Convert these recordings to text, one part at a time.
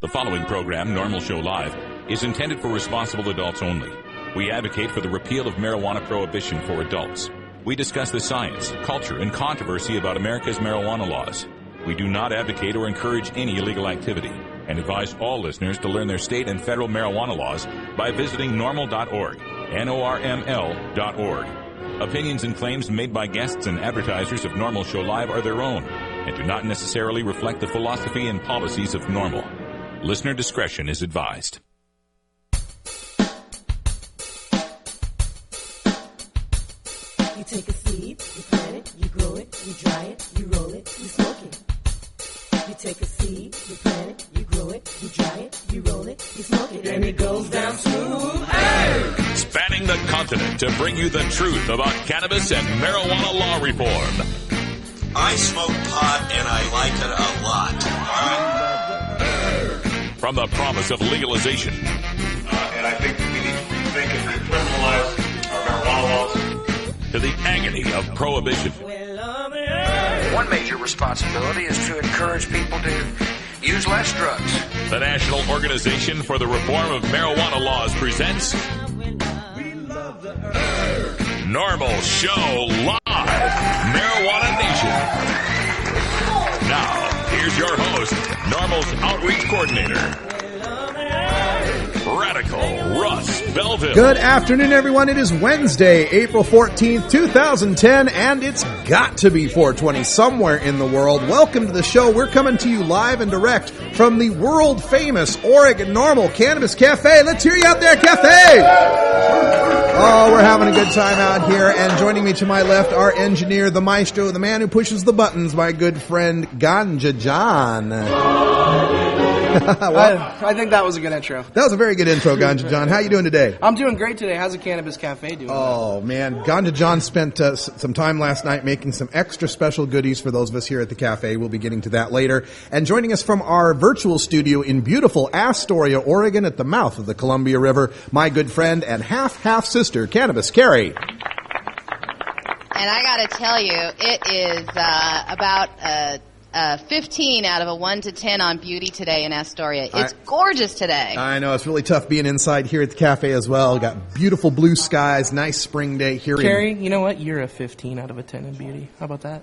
The following program, NORML Show Live, is intended for responsible adults only. We advocate for the repeal of marijuana prohibition for adults. We discuss the science, culture, and controversy about America's marijuana laws. We do not advocate or encourage any illegal activity and advise all listeners to learn their state and federal marijuana laws by visiting norml.org, NORML.org. Opinions and claims made by guests and advertisers of NORML Show Live are their own and do not necessarily reflect the philosophy and policies of NORML. Listener discretion is advised. You take a seed, you plant it, you grow it, you dry it, you roll it, you smoke it. You take a seed, you plant it, you grow it, you dry it, you roll it, you smoke it, and it goes down smooth. Hey! Spanning the continent to bring you the truth about cannabis and marijuana law reform. I smoke pot and I like it a lot. From the promise of legalization. And I think we need to rethink and decriminalize our marijuana laws. To the agony of prohibition. One major responsibility is to encourage people to use less drugs. The National Organization for the Reform of Marijuana Laws presents NORML Show Live, Marijuana Nation. Now, here's your host, NORML's Outreach Coordinator, Radical Russ Belville. Good afternoon, everyone. It is Wednesday, April 14th, 2010, and it's got to be 420 somewhere in the world. Welcome to the show. We're coming to you live and direct from the world-famous Oregon NORML Cannabis Cafe. Let's hear you out there, Cafe! Oh, we're having a good time out here, and joining me to my left, our engineer, the maestro, the man who pushes the buttons, my good friend, Ganja John. I think that was a good intro. That was a very good intro, Ganja John. How you doing today? I'm doing great today. How's the Cannabis Cafe doing? Oh, man. Ganja John spent some time last night making some extra special goodies for those of us here at the cafe. We'll be getting to that later. And joining us from our virtual studio in beautiful Astoria, Oregon, at the mouth of the Columbia River, my good friend and half-sister, Cannabis Carrie. And I gotta tell you, it is about 15 out of a 1 to 10 on beauty today in Astoria. It's gorgeous today. I know. It's really tough being inside here at the cafe as well. Got beautiful blue skies, nice spring day here. Carrie, you know what? You're a 15 out of a 10 in beauty. How about that?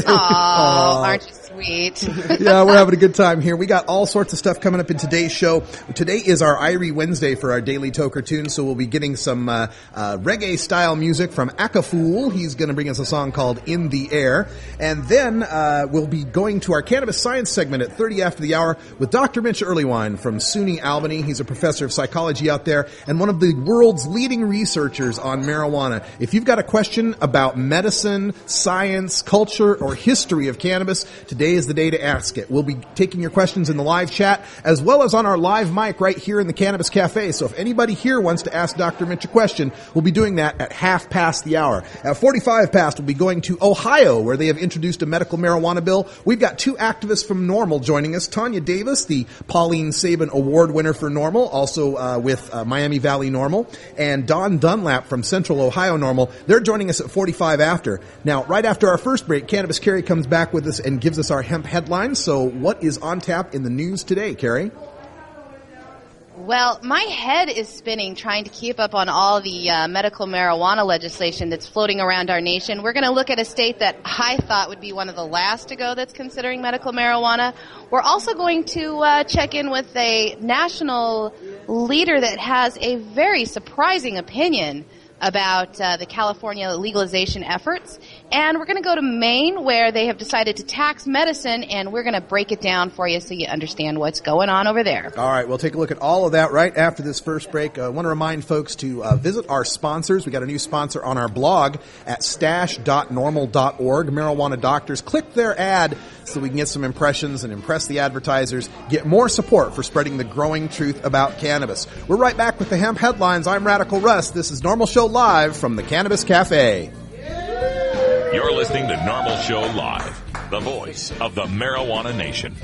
Oh, aren't you sweet? Yeah, we're having a good time here. We got all sorts of stuff coming up in today's show. Today is our Irie Wednesday for our Daily Toker Tune, so we'll be getting some reggae-style music from Akafool. He's going to bring us a song called In the Air. And then we'll be going to our Cannabis Science segment at 30 after the hour with Dr. Mitch Earlywine from SUNY Albany. He's a professor of psychology out there and one of the world's leading researchers on marijuana. If you've got a question about medicine, science, culture, or history of cannabis, today is the day to ask it. We'll be taking your questions in the live chat as well as on our live mic right here in the Cannabis Cafe. So if anybody here wants to ask Dr. Mitch a question, we'll be doing that at half past the hour. At 45 past, we'll be going to Ohio, where they have introduced a medical marijuana bill. We've got two activists from NORML joining us. Tanya Davis, the Pauline Sabin Award winner for NORML, also with Miami Valley NORML, and Don Dunlap from Central Ohio NORML. They're joining us at 45 after. Now, right after our first break, Cannabis Carrie comes back with us and gives us our hemp headlines. So what is on tap in the news today, Carrie? Well, my head is spinning trying to keep up on all the medical marijuana legislation that's floating around our nation. We're going to look at a state that I thought would be one of the last to go that's considering medical marijuana. We're also going to check in with a national leader that has a very surprising opinion about the California legalization efforts. And we're going to go to Maine, where they have decided to tax medicine, and we're going to break it down for you so you understand what's going on over there. All right, we'll take a look at all of that right after this first break. I want to remind folks to visit our sponsors. We got a new sponsor on our blog at stash.norml.org, Marijuana Doctors. Click their ad so we can get some impressions and impress the advertisers, get more support for spreading the growing truth about cannabis. We're right back with the hemp headlines. I'm Radical Russ. This is NORML Show Live from the Cannabis Cafe. You're listening to NORML Show Live, the voice of the marijuana nation.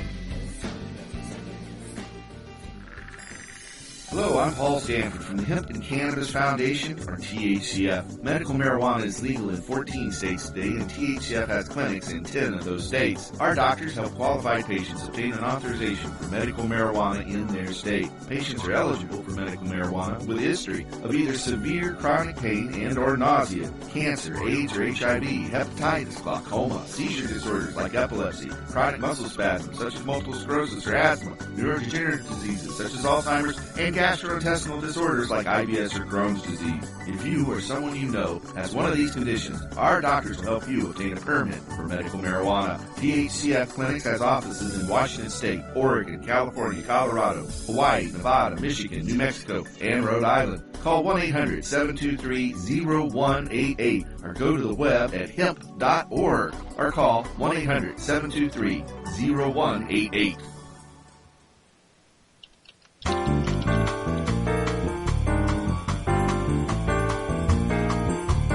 Hello, I'm Paul Stanford from the Hemp and Cannabis Foundation, or THCF. Medical marijuana is legal in 14 states today, and THCF has clinics in 10 of those states. Our doctors help qualified patients obtain an authorization for medical marijuana in their state. Patients are eligible for medical marijuana with a history of either severe chronic pain and or nausea, cancer, AIDS or HIV, hepatitis, glaucoma, seizure disorders like epilepsy, chronic muscle spasms such as multiple sclerosis or asthma, neurodegenerative diseases such as Alzheimer's, and gastrointestinal disorders like IBS or Crohn's disease. If you or someone you know has one of these conditions, our doctors will help you obtain a permit for medical marijuana. THCF Clinics has offices in Washington State, Oregon, California, Colorado, Hawaii, Nevada, Michigan, New Mexico, and Rhode Island. Call 1-800-723-0188 or go to the web at hemp.org or call 1-800-723-0188.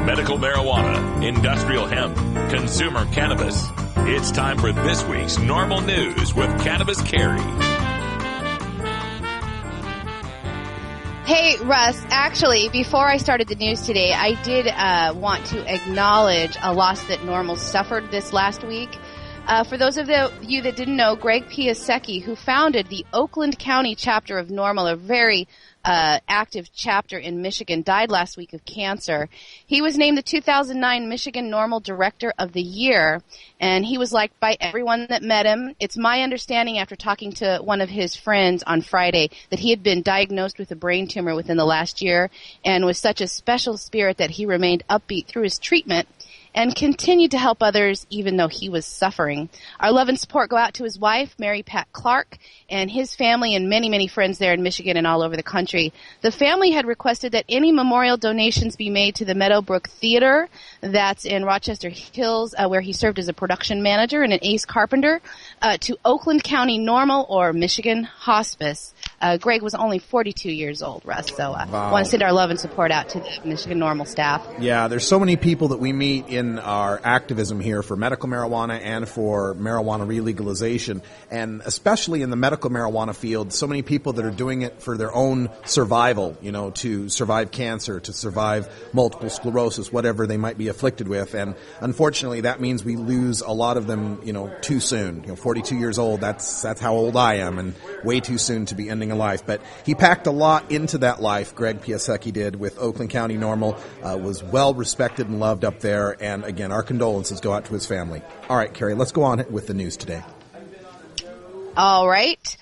Medical marijuana, industrial hemp, consumer cannabis. It's time for this week's NORML News with Cannabis Carrie. Hey, Russ, actually, before I started the news today, I did want to acknowledge a loss that NORML suffered this last week. For those of you that didn't know, Greg Piasecki, who founded the Oakland County chapter of NORML, a very active chapter in Michigan, died last week of cancer. He was named the 2009 Michigan NORML Director of the Year, and he was liked by everyone that met him. It's my understanding after talking to one of his friends on Friday that he had been diagnosed with a brain tumor within the last year and was such a special spirit that he remained upbeat through his treatment and continued to help others even though he was suffering. Our love and support go out to his wife, Mary Pat Clark, and his family and many, many friends there in Michigan and all over the country. The family had requested that any memorial donations be made to the Meadowbrook Theater, that's in Rochester Hills, where he served as a production manager and an ace carpenter, to Oakland County NORML or Michigan Hospice. Greg was only 42 years old, Russ, so I want to send our love and support out to the Michigan NORML staff. Yeah, there's so many people that we meet in our activism here for medical marijuana and for marijuana relegalization, and especially in the medical marijuana field, so many people that are doing it for their own survival, you know, to survive cancer, to survive multiple sclerosis, whatever they might be afflicted with. And unfortunately, that means we lose a lot of them, you know, too soon. You know, 42 years old, that's how old I am, and way too soon to be ending a life. But he packed a lot into that life, Greg Piasecki did, with Oakland County NORML, was well respected and loved up there. And again, our condolences go out to his family. All right, Carrie, let's go on with the news today. All right.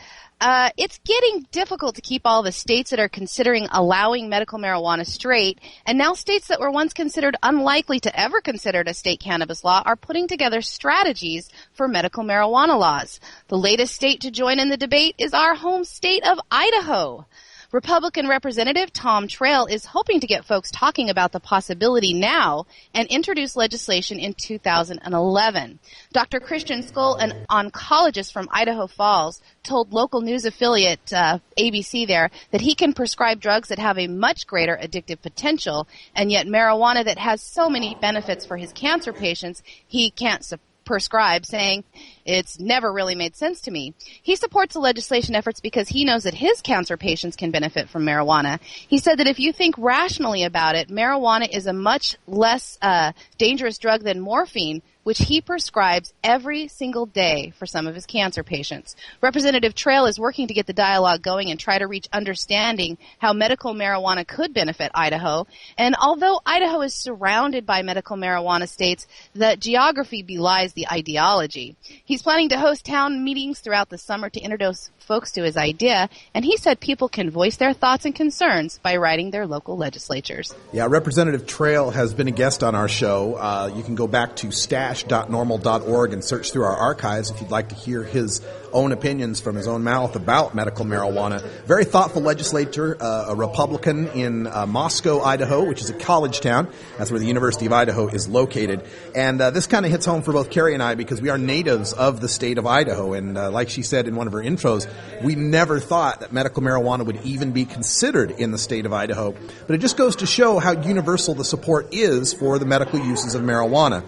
It's getting difficult to keep all the states that are considering allowing medical marijuana straight, and now states that were once considered unlikely to ever consider a state cannabis law are putting together strategies for medical marijuana laws. The latest state to join in the debate is our home state of Idaho. Republican Representative Tom Trail is hoping to get folks talking about the possibility now and introduce legislation in 2011. Dr. Christian Skull, an oncologist from Idaho Falls, told local news affiliate ABC there that he can prescribe drugs that have a much greater addictive potential, and yet marijuana that has so many benefits for his cancer patients, he can't prescribe, saying, "It's never really made sense to me." He supports the legislation efforts because he knows that his cancer patients can benefit from marijuana. He said that if you think rationally about it, marijuana is a much less dangerous drug than morphine, which he prescribes every single day for some of his cancer patients. Representative Trail is working to get the dialogue going and try to reach understanding how medical marijuana could benefit Idaho. And although Idaho is surrounded by medical marijuana states, the geography belies the ideology. He's planning to host town meetings throughout the summer to introduce folks to his idea, and he said people can voice their thoughts and concerns by writing their local legislatures. Yeah, Representative Trail has been a guest on our show. You can go back to stash.normal.org and search through our archives if you'd like to hear his own opinions from his own mouth about medical marijuana. Very thoughtful legislator, a Republican in Moscow, Idaho, which is a college town. That's where the University of Idaho is located. And this kind of hits home for both Carrie and I because we are natives of the state of Idaho. And like she said in one of her intros, we never thought that medical marijuana would even be considered in the state of Idaho. But it just goes to show how universal the support is for the medical uses of marijuana.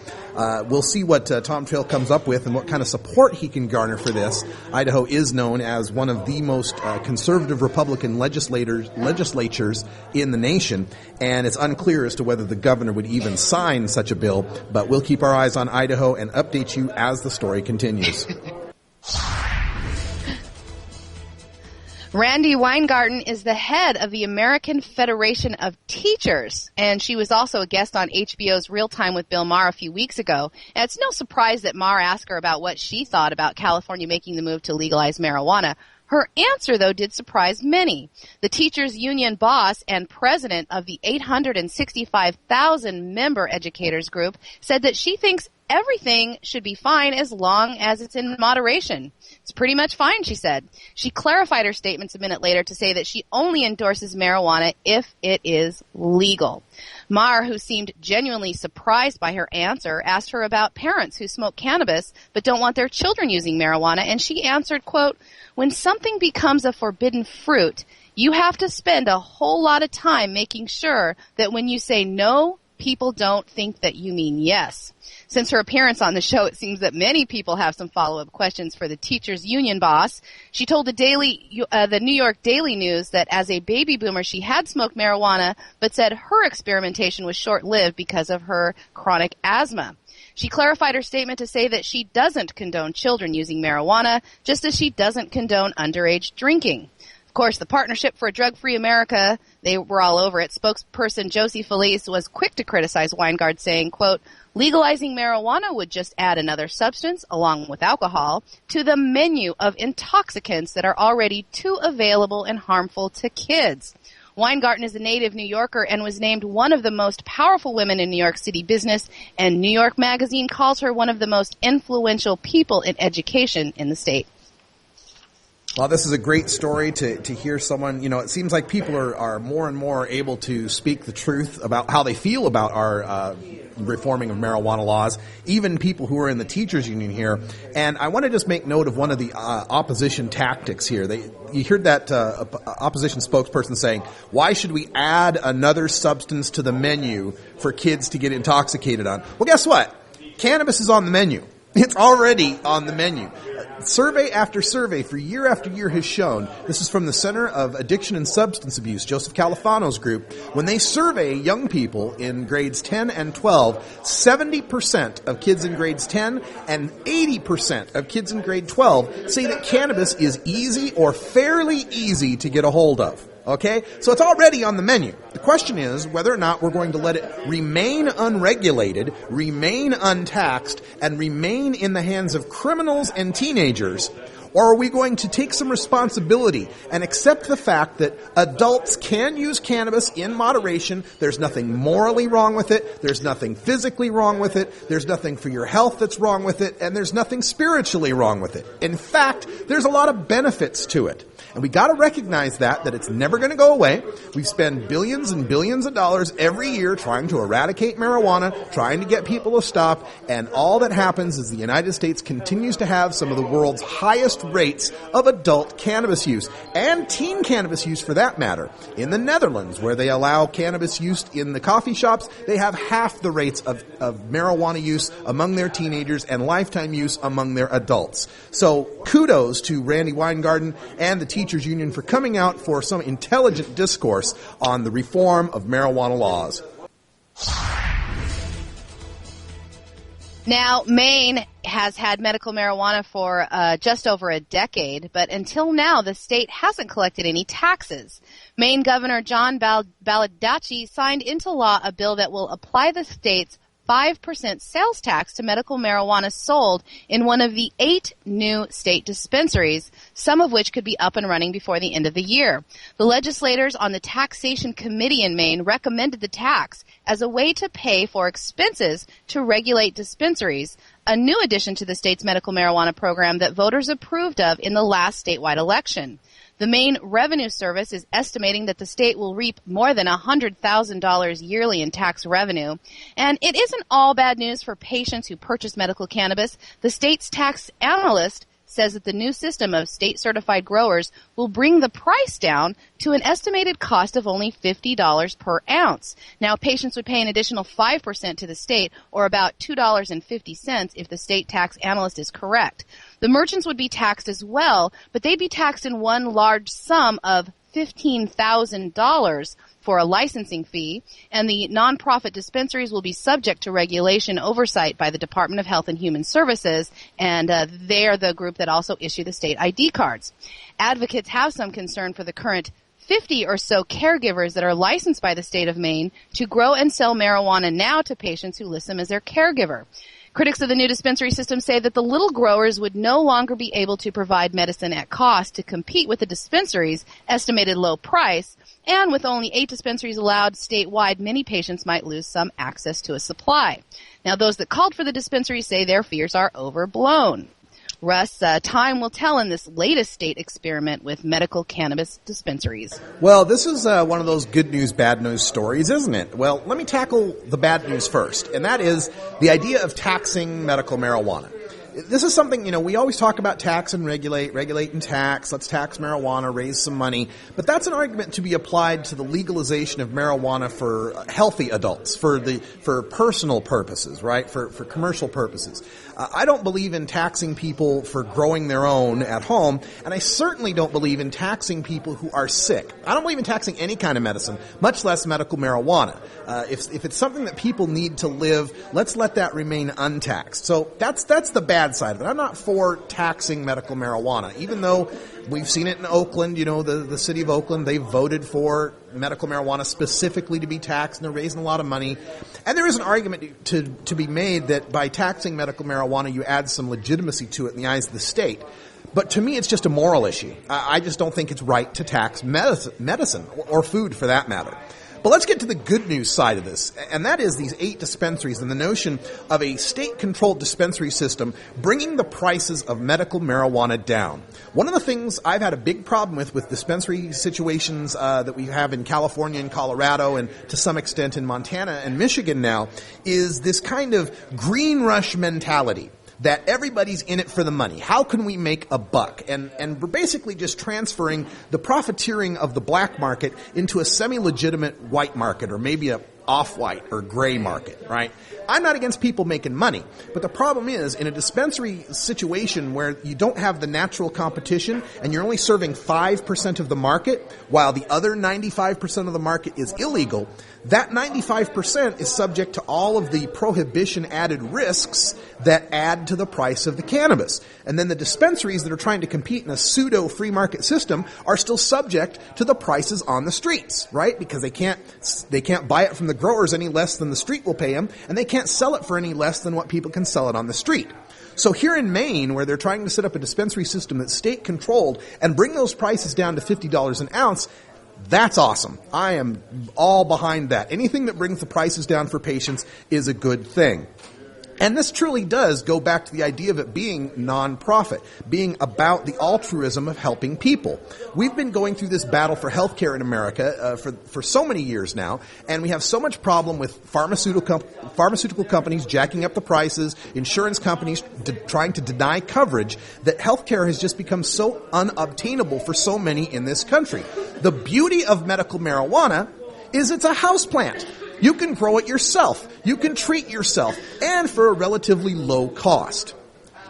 We'll see what Tom Trail comes up with and what kind of support he can garner for this. Idaho is known as one of the most conservative Republican legislatures in the nation, and it's unclear as to whether the governor would even sign such a bill, but we'll keep our eyes on Idaho and update you as the story continues. Randi Weingarten is the head of the American Federation of Teachers, and she was also a guest on HBO's Real Time with Bill Maher a few weeks ago. And it's no surprise that Maher asked her about what she thought about California making the move to legalize marijuana. Her answer, though, did surprise many. The teachers' union boss and president of the 865,000-member educators group said that she thinks everything should be fine as long as it's in moderation. It's pretty much fine, she said. She clarified her statements a minute later to say that she only endorses marijuana if it is legal. Maher, who seemed genuinely surprised by her answer, asked her about parents who smoke cannabis but don't want their children using marijuana, and she answered, quote, "When something becomes a forbidden fruit, you have to spend a whole lot of time making sure that when you say no, people don't think that you mean yes." Since her appearance on the show, it seems that many people have some follow-up questions for the teachers' union boss. She told the New York Daily News that as a baby boomer, she had smoked marijuana, but said her experimentation was short-lived because of her chronic asthma. She clarified her statement to say that she doesn't condone children using marijuana, just as she doesn't condone underage drinking. Of course, the Partnership for a Drug-Free America, they were all over it. Spokesperson Josie Felice was quick to criticize Weingart, saying, quote, "Legalizing marijuana would just add another substance, along with alcohol, to the menu of intoxicants that are already too available and harmful to kids." Weingarten is a native New Yorker and was named one of the most powerful women in New York City business, and New York Magazine calls her one of the most influential people in education in the state. Well, this is a great story to hear someone, it seems like people are more and more able to speak the truth about how they feel about our reforming of marijuana laws, even people who are in the teachers union here. And I want to just make note of one of the opposition tactics here. You heard that opposition spokesperson saying, why should we add another substance to the menu for kids to get intoxicated on? Well, guess what? Cannabis is on the menu. It's already on the menu. Survey after survey for year after year has shown, this is from the Center of Addiction and Substance Abuse, Joseph Califano's group, when they survey young people in grades 10 and 12, 70% of kids in grades 10 and 80% of kids in grade 12 say that cannabis is easy or fairly easy to get a hold of. Okay? So it's already on the menu. The question is whether or not we're going to let it remain unregulated, remain untaxed, and remain in the hands of criminals and teenagers, or are we going to take some responsibility and accept the fact that adults can use cannabis in moderation? There's nothing morally wrong with it. There's nothing physically wrong with it. There's nothing for your health that's wrong with it. And there's nothing spiritually wrong with it. In fact, there's a lot of benefits to it. And we got to recognize that it's never going to go away. We spend billions and billions of dollars every year trying to eradicate marijuana, trying to get people to stop, and all that happens is the United States continues to have some of the world's highest rates of adult cannabis use, and teen cannabis use for that matter. In the Netherlands, where they allow cannabis use in the coffee shops, they have half the rates of marijuana use among their teenagers and lifetime use among their adults. So kudos to Randi Weingarten and the Teachers Union for coming out for some intelligent discourse on the reform of marijuana laws. Now, Maine has had medical marijuana for just over a decade, but until now, the state hasn't collected any taxes. Maine Governor John Baldacci signed into law a bill that will apply the state's 5% sales tax to medical marijuana sold in one of the 8 new state dispensaries, some of which could be up and running before the end of the year. The legislators on the Taxation Committee in Maine recommended the tax as a way to pay for expenses to regulate dispensaries, a new addition to the state's medical marijuana program that voters approved of in the last statewide election. The Maine Revenue Service is estimating that the state will reap more than $100,000 yearly in tax revenue. And it isn't all bad news for patients who purchase medical cannabis. The state's tax analyst says that the new system of state-certified growers will bring the price down to an estimated cost of only $50 per ounce. Now, patients would pay an additional 5% to the state, or about $2.50 if the state tax analyst is correct. The merchants would be taxed as well, but they'd be taxed in one large sum of $15,000 for a licensing fee, and the nonprofit dispensaries will be subject to regulation oversight by the Department of Health and Human Services, and they're the group that also issue the state ID cards. Advocates have some concern for the current 50 or so caregivers that are licensed by the state of Maine to grow and sell marijuana now to patients who list them as their caregiver. Critics of the new dispensary system say that the little growers would no longer be able to provide medicine at cost to compete with the dispensary's estimated low price, and with only 8 dispensaries allowed statewide, many patients might lose some access to a supply. Now, those that called for the dispensary say their fears are overblown. Russ, time will tell in this latest state experiment with medical cannabis dispensaries. Well, this is one of those good news, bad news stories, isn't it? Well, let me tackle the bad news first, and that is the idea of taxing medical marijuana. This is something, we always talk about tax and regulate and tax. Let's tax marijuana, raise some money. But that's an argument to be applied to the legalization of marijuana for healthy adults, for personal purposes, right? For commercial purposes. I don't believe in taxing people for growing their own at home, and I certainly don't believe in taxing people who are sick. I don't believe in taxing any kind of medicine, much less medical marijuana. If it's something that people need to live, let's let that remain untaxed. So that's the bad side of it. I'm not for taxing medical marijuana, even though we've seen it in Oakland. The city of Oakland, they voted for medical marijuana specifically to be taxed, and they're raising a lot of money. And there is an argument to be made that by taxing medical marijuana, you add some legitimacy to it in the eyes of the state. But to me, it's just a moral issue. I just don't think it's right to tax medicine or food for that matter. But let's get to the good news side of this, and that is these 8 dispensaries and the notion of a state-controlled dispensary system bringing the prices of medical marijuana down. One of the things I've had a big problem with dispensary situations that we have in California and Colorado and to some extent in Montana and Michigan now is this kind of green rush mentality that everybody's in it for the money. How can we make a buck? And we're basically just transferring the profiteering of the black market into a semi-legitimate white market, or maybe a off-white or gray market, right? I'm not against people making money, but the problem is in a dispensary situation where you don't have the natural competition and you're only serving 5% of the market while the other 95% of the market is illegal, that 95% is subject to all of the prohibition-added risks that add to the price of the cannabis. And then the dispensaries that are trying to compete in a pseudo-free market system are still subject to the prices on the streets, right? Because they can't buy it from the growers any less than the street will pay them, and they can't sell it for any less than what people can sell it on the street. So here in Maine, where they're trying to set up a dispensary system that's state-controlled and bring those prices down to $50 an ounce, that's awesome. I am all behind that. Anything that brings the prices down for patients is a good thing. And this truly does go back to the idea of it being non-profit, being about the altruism of helping people. We've been going through this battle for healthcare in America for so many years now, and we have so much problem with pharmaceutical companies jacking up the prices, insurance companies trying to deny coverage, that healthcare has just become so unobtainable for so many in this country. The beauty of medical marijuana is it's a houseplant. You can grow it yourself. You can treat yourself, and for a relatively low cost.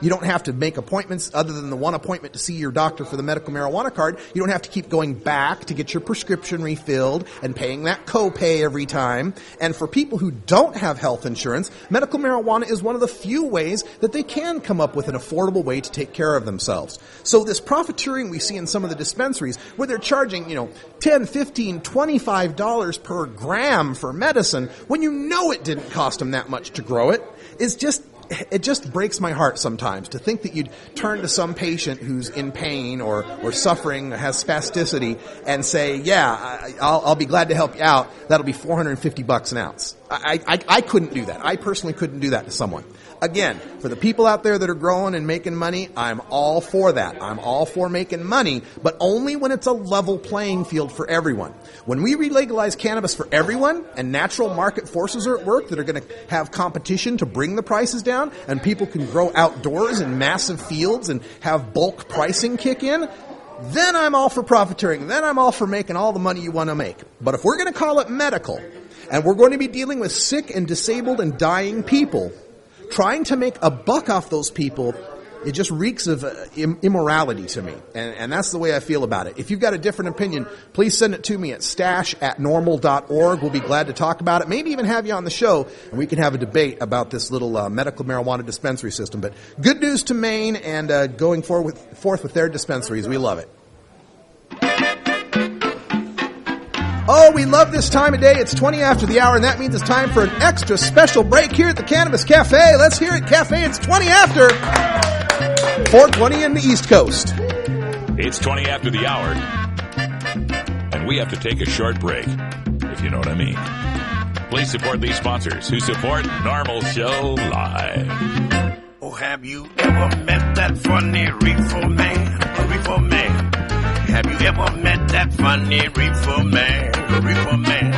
You don't have to make appointments other than the one appointment to see your doctor for the medical marijuana card. You don't have to keep going back to get your prescription refilled and paying that copay every time. And for people who don't have health insurance, medical marijuana is one of the few ways that they can come up with an affordable way to take care of themselves. So this profiteering we see in some of the dispensaries where they're charging, $10, $15, $25 per gram for medicine when you know it didn't cost them that much to grow it, it just breaks my heart sometimes to think that you'd turn to some patient who's in pain or suffering, has spasticity, and say, I'll be glad to help you out. That'll be $450 an ounce. I couldn't do that. I personally couldn't do that to someone. Again, for the people out there that are growing and making money, I'm all for that. I'm all for making money, but only when it's a level playing field for everyone. When we re-legalize cannabis for everyone and natural market forces are at work that are going to have competition to bring the prices down, and people can grow outdoors in massive fields and have bulk pricing kick in, then I'm all for profiteering. Then I'm all for making all the money you want to make. But if we're going to call it medical, and we're going to be dealing with sick and disabled and dying people, trying to make a buck off those people, it just reeks of immorality to me. And that's the way I feel about it. If you've got a different opinion, please send it to me at stash@normal.org. We'll be glad to talk about it. Maybe even have you on the show, and we can have a debate about this little medical marijuana dispensary system. But good news to Maine and going forth with their dispensaries. We love it. Oh, we love this time of day. It's 20 after the hour, and that means it's time for an extra special break here at the Cannabis Cafe. Let's hear it, Cafe. It's 20 after 4:20 in the East Coast. It's 20 after the hour, and we have to take a short break, if you know what I mean. Please support these sponsors who support NORML Show Live. Oh, have you ever met that funny reefer man? A reefer man. Have you ever met that funny reefer man? A reefer man.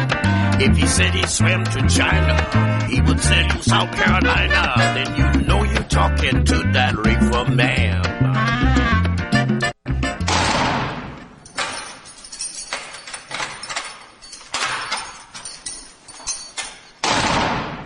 If he said he swam to China, he would send you South Carolina. Then you know you're talking to that reefer man.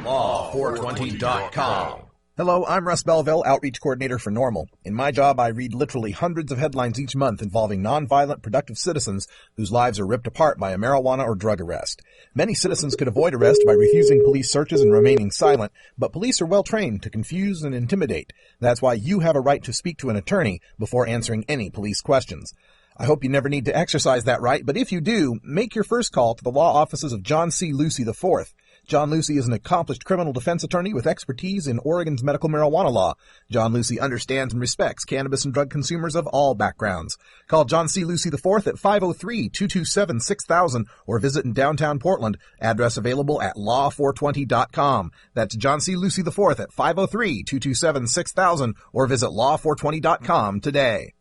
Law420.com. Hello, I'm Russ Belville, Outreach Coordinator for NORML. In my job, I read literally hundreds of headlines each month involving nonviolent, productive citizens whose lives are ripped apart by a marijuana or drug arrest. Many citizens could avoid arrest by refusing police searches and remaining silent, but police are well trained to confuse and intimidate. That's why you have a right to speak to an attorney before answering any police questions. I hope you never need to exercise that right, but if you do, make your first call to the law offices of John C. Lucy IV. John Lucy is an accomplished criminal defense attorney with expertise in Oregon's medical marijuana law. John Lucy understands and respects cannabis and drug consumers of all backgrounds. Call John C. Lucy IV at 503-227-6000 or visit in downtown Portland. Address available at law420.com. That's John C. Lucy IV at 503-227-6000 or visit law420.com today.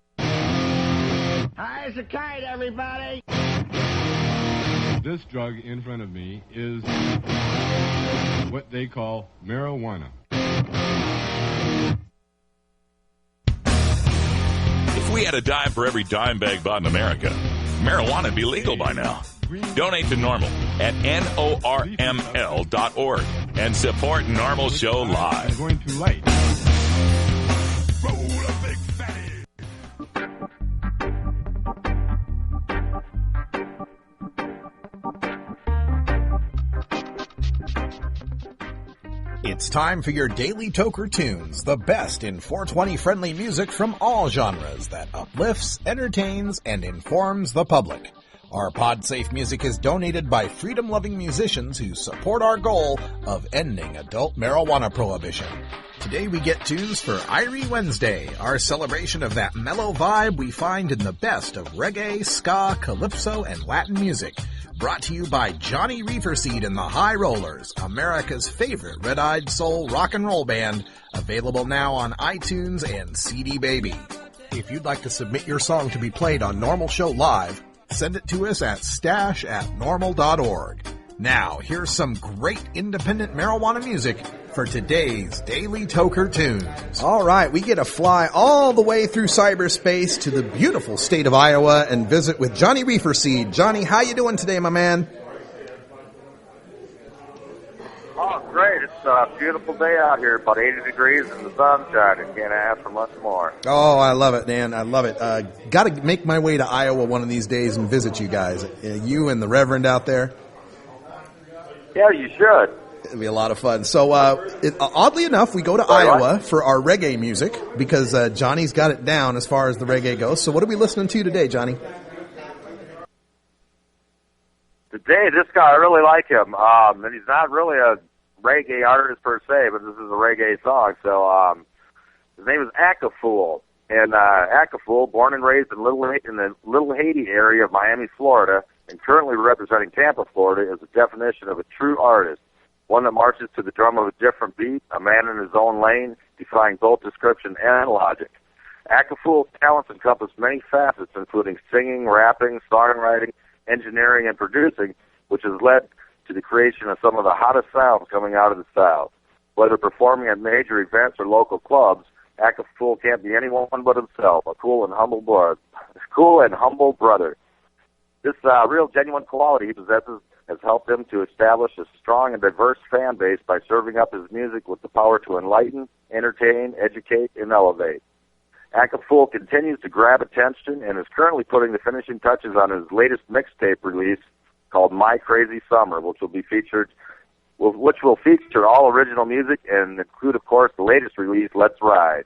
High as a kite, everybody! This drug in front of me is what they call marijuana. If we had a dime for every dime bag bought in America, marijuana would be legal by now. Donate to NORML at NORML.org and support NORML Show Live. I'm going to light. Roll a big fatty. It's time for your Daily Toker Tunes, the best in 420-friendly music from all genres that uplifts, entertains, and informs the public. Our pod-safe music is donated by freedom-loving musicians who support our goal of ending adult marijuana prohibition. Today we get tunes for Irie Wednesday, our celebration of that mellow vibe we find in the best of reggae, ska, calypso, and Latin music. Brought to you by Johnny Reeferseed and the High Rollers, America's favorite red-eyed soul rock and roll band, available now on iTunes and CD Baby. If you'd like to submit your song to be played on NORML Show Live, send it to us at stash@normal.org. Now, here's some great independent marijuana music for today's Daily Toker Tunes. All right, we get to fly all the way through cyberspace to the beautiful state of Iowa and visit with Johnny Reeferseed. Johnny, how you doing today, my man? Oh, great. It's a beautiful day out here, about 80 degrees and the sun's shining. Can't ask for much more. Oh, I love it, man. I love it. Got to make my way to Iowa one of these days and visit you guys. You and the Reverend out there. Yeah, you should. It'll be a lot of fun. So, oddly enough, we go to Iowa for our reggae music because Johnny's got it down as far as the reggae goes. So what are we listening to today, Johnny? Today, this guy, I really like him. And he's not really a reggae artist per se, but this is a reggae song. So his name is Akafool. And Akafool, born and raised in the Little Haiti area of Miami, Florida, and currently representing Tampa, Florida, is the definition of a true artist, one that marches to the drum of a different beat, a man in his own lane, defying both description and logic. Akafool's talents encompass many facets, including singing, rapping, songwriting, engineering, and producing, which has led to the creation of some of the hottest sounds coming out of the South. Whether performing at major events or local clubs, Akafool can't be anyone but himself, a cool and humble brother. This real genuine quality he possesses has helped him to establish a strong and diverse fan base by serving up his music with the power to enlighten, entertain, educate, and elevate. Akafool continues to grab attention and is currently putting the finishing touches on his latest mixtape release called My Crazy Summer, which will feature all original music and include, of course, the latest release, Let's Ride.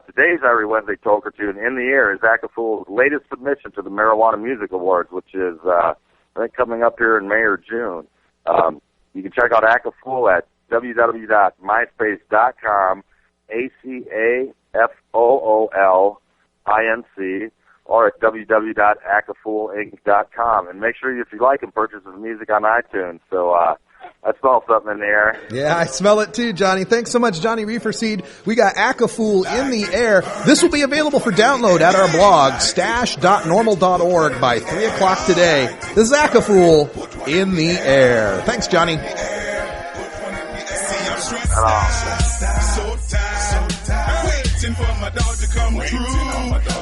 Today's Irie Wednesday Toker Tune in the Air is Akafool's latest submission to the Marijuana Music Awards, which is, I think, coming up here in May or June. You can check out Akafool at www.myspace.com, ACAFOOLINC, or at www.akafoolinc.com. And make sure, if you like him, purchase his music on iTunes. So, I smell something in the air. Yeah, I smell it too, Johnny. Thanks so much, Johnny Reeferseed. We got Akafool in the air. This will be available for download at our blog, stash.normal.org by 3 o'clock today. This is Akafool in the air. Thanks, Johnny. Waiting for my dog to come through.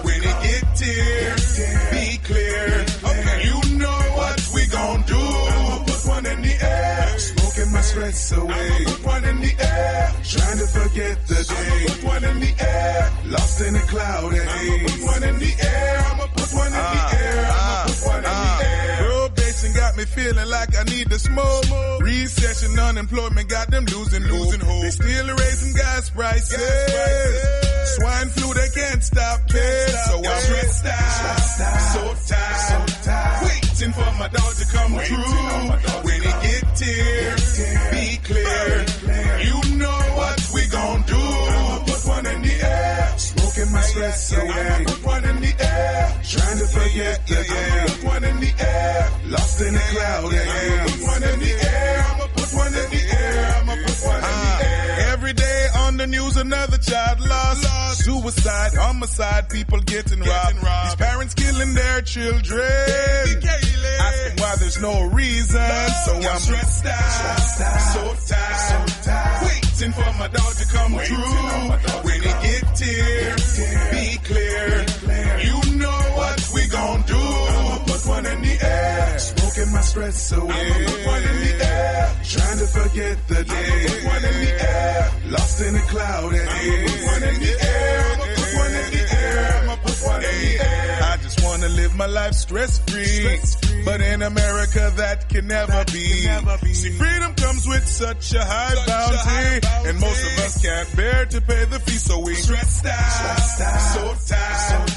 When it gets here, be clear. Okay, you know what we gon' do. I'ma put one in the air, smoking my stress away. I'ma put one in the air, trying to forget the day. I'ma put one in the air, lost in a cloud. I'ma put one in the air. I'ma put one in the air. I'ma put one in the air. Probation got me feeling like I need to smoke. Recession, unemployment got them losing hope. They still raising gas prices. Swine flu, they can't stop it. So I'm stressed out, so tired, waiting for my dog to come through. When he gets here, be clear. You know what we gon' do. I'ma put one in the air, smoking my stress away. I'ma put one in the air, trying to forget the day. I'ma put one in the air, lost in a cloud. I'ma put one in the air. I'ma put one in the air. I'ma put one in the air. Every day on the news, another child lost. Suicide, homicide, people getting robbed. These parents killing their children. Asking why there's no reason. So I'm stressed out, so tired, waiting for my dog to come through. When he gets here, be clear. You know what we gon' do. I'ma put one in the air, smoking my stress away. I'ma put one in the air, trying to forget the day. I'ma put one in the air, lost in a cloud. I'ma put one in the air. I'ma put one in the air. I'ma put one in the air. I just wanna live my life stress-free. But in America that can never be. See, freedom comes with such a high bounty, and most of us can't bear to pay the fee, so we stressed out, so tired,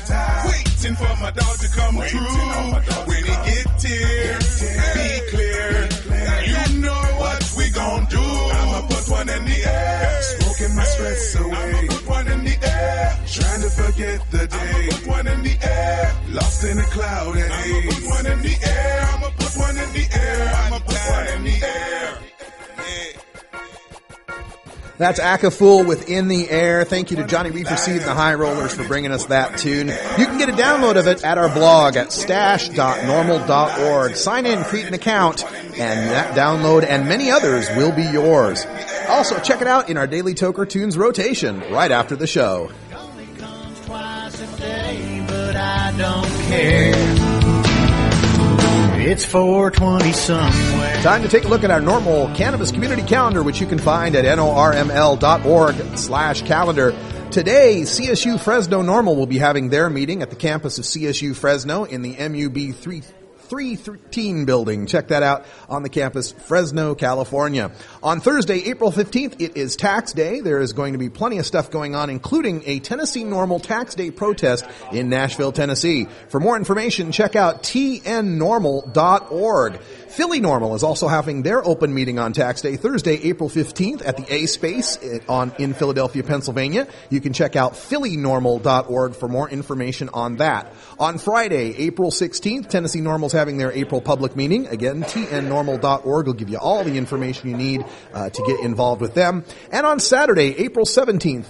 waiting for my dog to come through. When he gets here, be clear. You know what we gon' do. I'ma put one in the air, smoking my stress away. I'ma put one in the air, trying to forget the day. I'ma put one in the air, lost in a cloud. I'ma put one in the air. I'ma put one in the air. I'ma put one in the air. That's Akafool with In the Air. Thank you to Johnny Reeferseed and the High Rollers for bringing us that tune. You can get a download of it at our blog at stash.normal.org. Sign in, create an account, and that download and many others will be yours. Also, check it out in our Daily Toker Tunes rotation right after the show. But I don't care. It's 420 somewhere. Time to take a look at our normal cannabis community calendar, which you can find at norml.org/calendar. Today, CSU Fresno Normal will be having their meeting at the campus of CSU Fresno in the MUB 313 building. Check that out on the campus, Fresno, California. On Thursday, April 15th, it is tax day. There is going to be plenty of stuff going on, including a Tennessee Normal Tax Day protest in Nashville, Tennessee. For more information, check out tnnormal.org. Philly Normal is also having their open meeting on Tax Day, Thursday, April 15th at the A Space in Philadelphia, Pennsylvania. You can check out phillynormal.org for more information on that. On Friday, April 16th, Tennessee Normal is having their April public meeting. Again, tnnormal.org will give you all the information you need to get involved with them. And on Saturday, April 17th,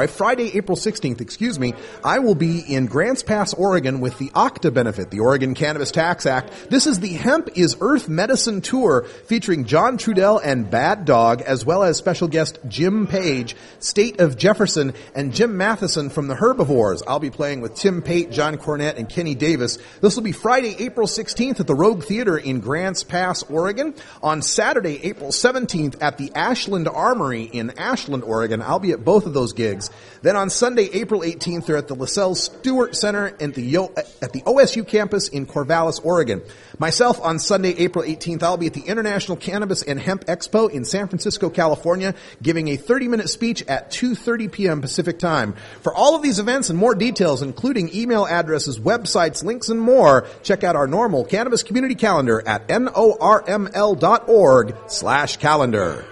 Friday, April 16th, I will be in Grants Pass, Oregon with the OCTA benefit, the Oregon Cannabis Tax Act. This is the hemp Hemp is Earth Medicine Tour featuring John Trudell and Bad Dog, as well as special guest Jim Page, State of Jefferson, and Jim Matheson from the Herbivores. I'll be playing with Tim Pate, John Cornette, and Kenny Davis. This will be Friday, April 16th at the Rogue Theater in Grants Pass, Oregon. On Saturday, April 17th at the Ashland Armory in Ashland, Oregon. I'll be at both of those gigs. Then on Sunday, April 18th, they're at the LaSalle Stewart Center at the OSU campus in Corvallis, Oregon. Myself, on Sunday, April 18th, I'll be at the International Cannabis and Hemp Expo in San Francisco, California, giving a 30-minute speech at 2:30 p.m. Pacific Time. For all of these events and more details, including email addresses, websites, links, and more, check out our NORML Cannabis Community Calendar at norml.org/calendar.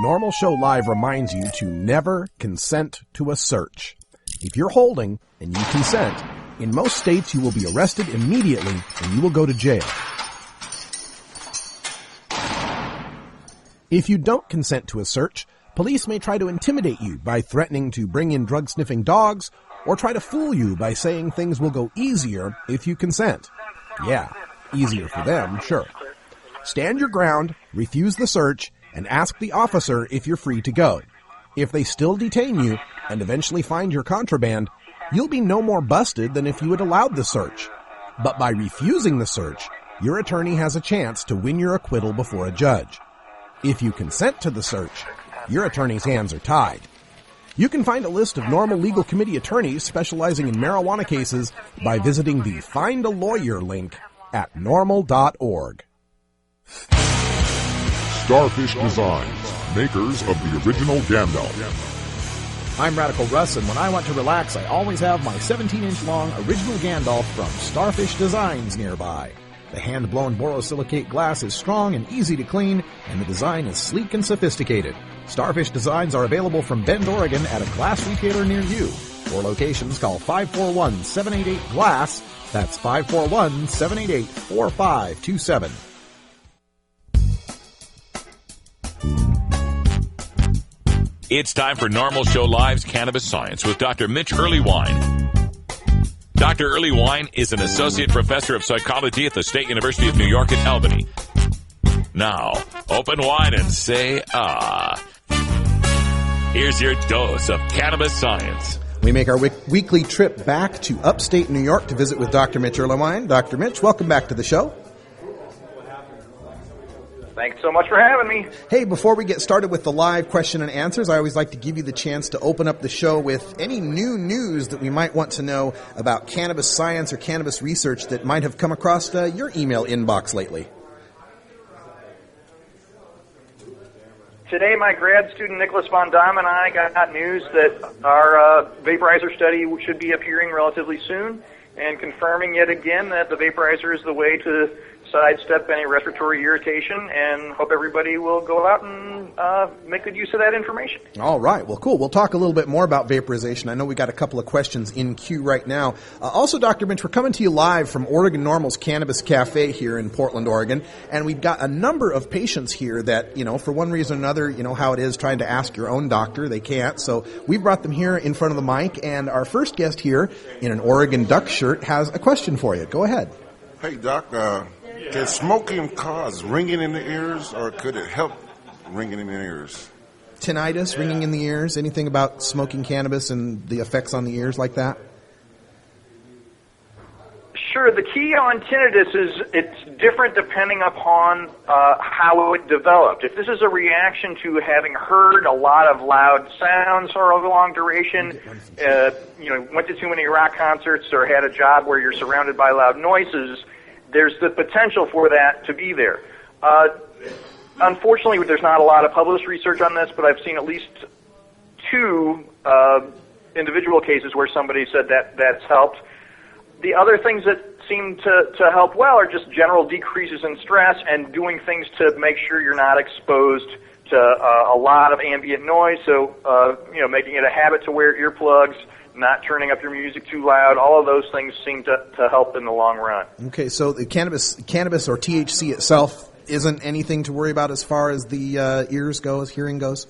NORML Show Live reminds you to never consent to a search. If you're holding and you consent, in most states you will be arrested immediately and you will go to jail. If you don't consent to a search, police may try to intimidate you by threatening to bring in drug-sniffing dogs or try to fool you by saying things will go easier if you consent. Yeah, easier for them, sure. Stand your ground, refuse the search, and ask the officer if you're free to go. If they still detain you and eventually find your contraband, you'll be no more busted than if you had allowed the search. But by refusing the search, your attorney has a chance to win your acquittal before a judge. If you consent to the search, your attorney's hands are tied. You can find a list of NORML Legal Committee attorneys specializing in marijuana cases by visiting the Find a Lawyer link at norml.org. Starfish Designs, makers of the original Gandalf. I'm Radical Russ, and when I want to relax, I always have my 17-inch long original Gandalf from Starfish Designs nearby. The hand-blown borosilicate glass is strong and easy to clean, and the design is sleek and sophisticated. Starfish Designs are available from Bend, Oregon at a glass retailer near you. For locations, call 541-788-GLASS. That's 541-788-4527. It's time for NORML Show Live's Cannabis Science with Dr. Mitch Earlywine. Dr. Earlywine is an associate professor of psychology at the State University of New York at Albany. Now, open wide and say, ah. Here's your dose of cannabis science. We make our weekly trip back to upstate New York to visit with Dr. Mitch Earlywine. Dr. Mitch, welcome back to the show. Thanks so much for having me. Hey, before we get started with the live question and answers, I always like to give you the chance to open up the show with any new news that we might want to know about cannabis science or cannabis research that might have come across your email inbox lately. Today, my grad student Nicholas Von Damme and I got news that our vaporizer study should be appearing relatively soon, and confirming yet again that the vaporizer is the way to sidestep any respiratory irritation, and hope everybody will go out and make good use of that information. All right. Well, cool. We'll talk a little bit more about vaporization. I know we got a couple of questions in queue right now. Also, Dr. Mitch, we're coming to you live from Oregon NORML's Cannabis Cafe here in Portland, Oregon, and we've got a number of patients here that, for one reason or another, how it is trying to ask your own doctor. They can't. So we brought them here in front of the mic, and our first guest here in an Oregon Duck shirt has a question for you. Go ahead. Hey, Doc, can smoking cause ringing in the ears, or could it help ringing in the ears? Tinnitus, ringing in the ears, anything about smoking cannabis and the effects on the ears like that? Sure. The key on tinnitus is it's different depending upon how it developed. If this is a reaction to having heard a lot of loud sounds for a long duration, went to too many rock concerts or had a job where you're surrounded by loud noises, there's the potential for that to be there. Unfortunately, there's not a lot of published research on this, but I've seen at least 2 individual cases where somebody said that that's helped. The other things that seem to help well are just general decreases in stress and doing things to make sure you're not exposed to a lot of ambient noise. So, making it a habit to wear earplugs, not turning up your music too loud, all of those things seem to help in the long run. Okay, so the cannabis or THC itself isn't anything to worry about as far as the ears go, as hearing goes?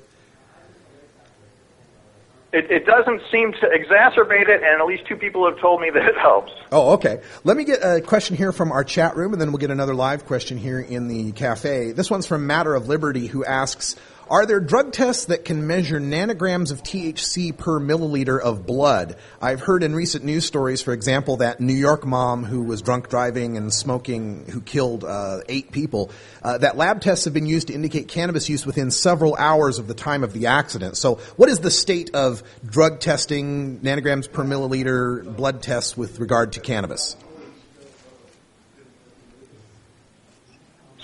it doesn't seem to exacerbate it, and at least 2 people have told me that it helps. Oh, okay. Let me get a question here from our chat room, and then we'll get another live question here in the cafe. This one's from Matter of Liberty, who asks, are there drug tests that can measure nanograms of THC per milliliter of blood? I've heard in recent news stories, for example, that New York mom who was drunk driving and smoking who killed 8 people, that lab tests have been used to indicate cannabis use within several hours of the time of the accident. So what is the state of drug testing, nanograms per milliliter blood tests with regard to cannabis?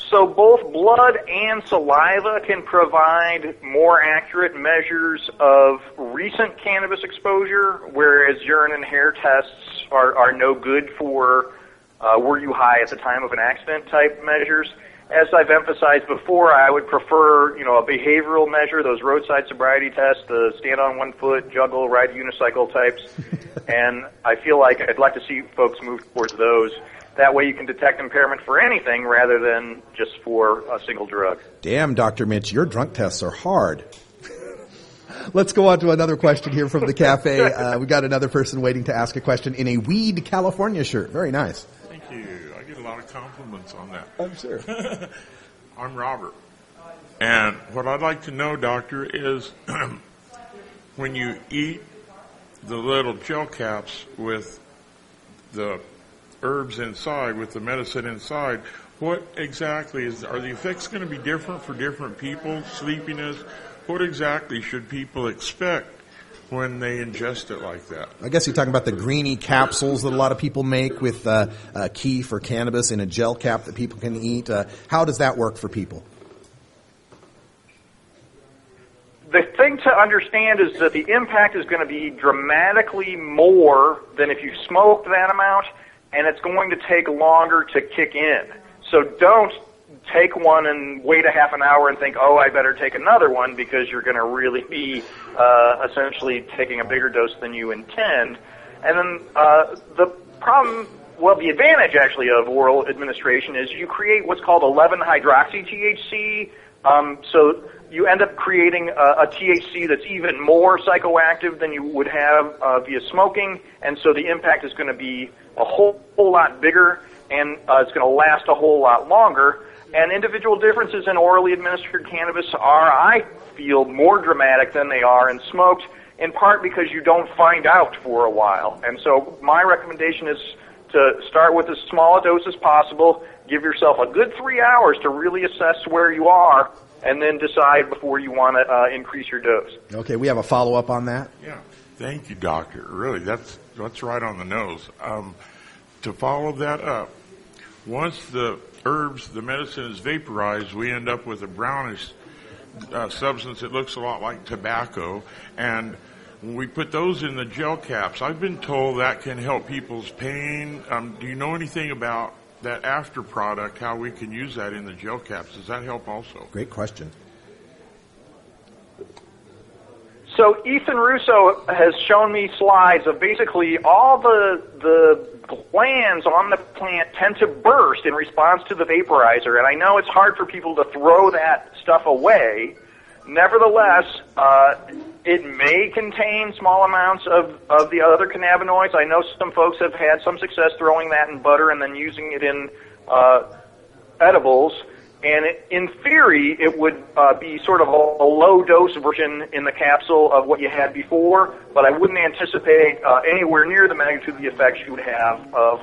So both blood and saliva can provide more accurate measures of recent cannabis exposure, whereas urine and hair tests are no good for were you high at the time of an accident type measures. As I've emphasized before, I would prefer, a behavioral measure, those roadside sobriety tests, the stand on 1 foot, juggle, ride unicycle types, and I feel like I'd like to see folks move towards those. That way you can detect impairment for anything rather than just for a single drug. Damn, Dr. Mitch, your drunk tests are hard. Let's go on to another question here from the cafe. We got another person waiting to ask a question in a Weed California shirt. Very nice. Thank you. I get a lot of compliments on that. I'm sure. I'm Robert. And what I'd like to know, doctor, is when you eat the little gel caps with the herbs inside, with the medicine inside, what exactly are the effects going to be different for different people? Sleepiness? What exactly should people expect when they ingest it like that? I guess you're talking about the greeny capsules that a lot of people make with key for cannabis in a gel cap that people can eat. How does that work for people? The thing to understand is that the impact is going to be dramatically more than if you smoked that amount, and it's going to take longer to kick in. So don't take one and wait a half an hour and think, I better take another one, because you're going to really be essentially taking a bigger dose than you intend. And then the problem, the advantage actually of oral administration is you create what's called 11-hydroxy-THC. So you end up creating a THC that's even more psychoactive than you would have via smoking, and so the impact is going to be a whole lot bigger, and it's going to last a whole lot longer. And individual differences in orally administered cannabis are, I feel, more dramatic than they are in smoked, in part because you don't find out for a while. And so my recommendation is to start with as small a dose as possible, give yourself a good 3 hours to really assess where you are, and then decide before you want to increase your dose. Okay, we have a follow-up on that? Yeah. Thank you, doctor. Really, that's right on the nose. To follow that up, once the herbs, the medicine is vaporized, we end up with a brownish substance that looks a lot like tobacco. And when we put those in the gel caps, I've been told that can help people's pain. Do you know anything about that after product, how we can use that in the gel caps? Does that help also? Great question. So Ethan Russo has shown me slides of basically all the glands on the plant tend to burst in response to the vaporizer, and I know it's hard for people to throw that stuff away. Nevertheless, it may contain small amounts of the other cannabinoids. I know some folks have had some success throwing that in butter and then using it in edibles. And in theory, it would be sort of a low-dose version in the capsule of what you had before, but I wouldn't anticipate anywhere near the magnitude of the effects you would have of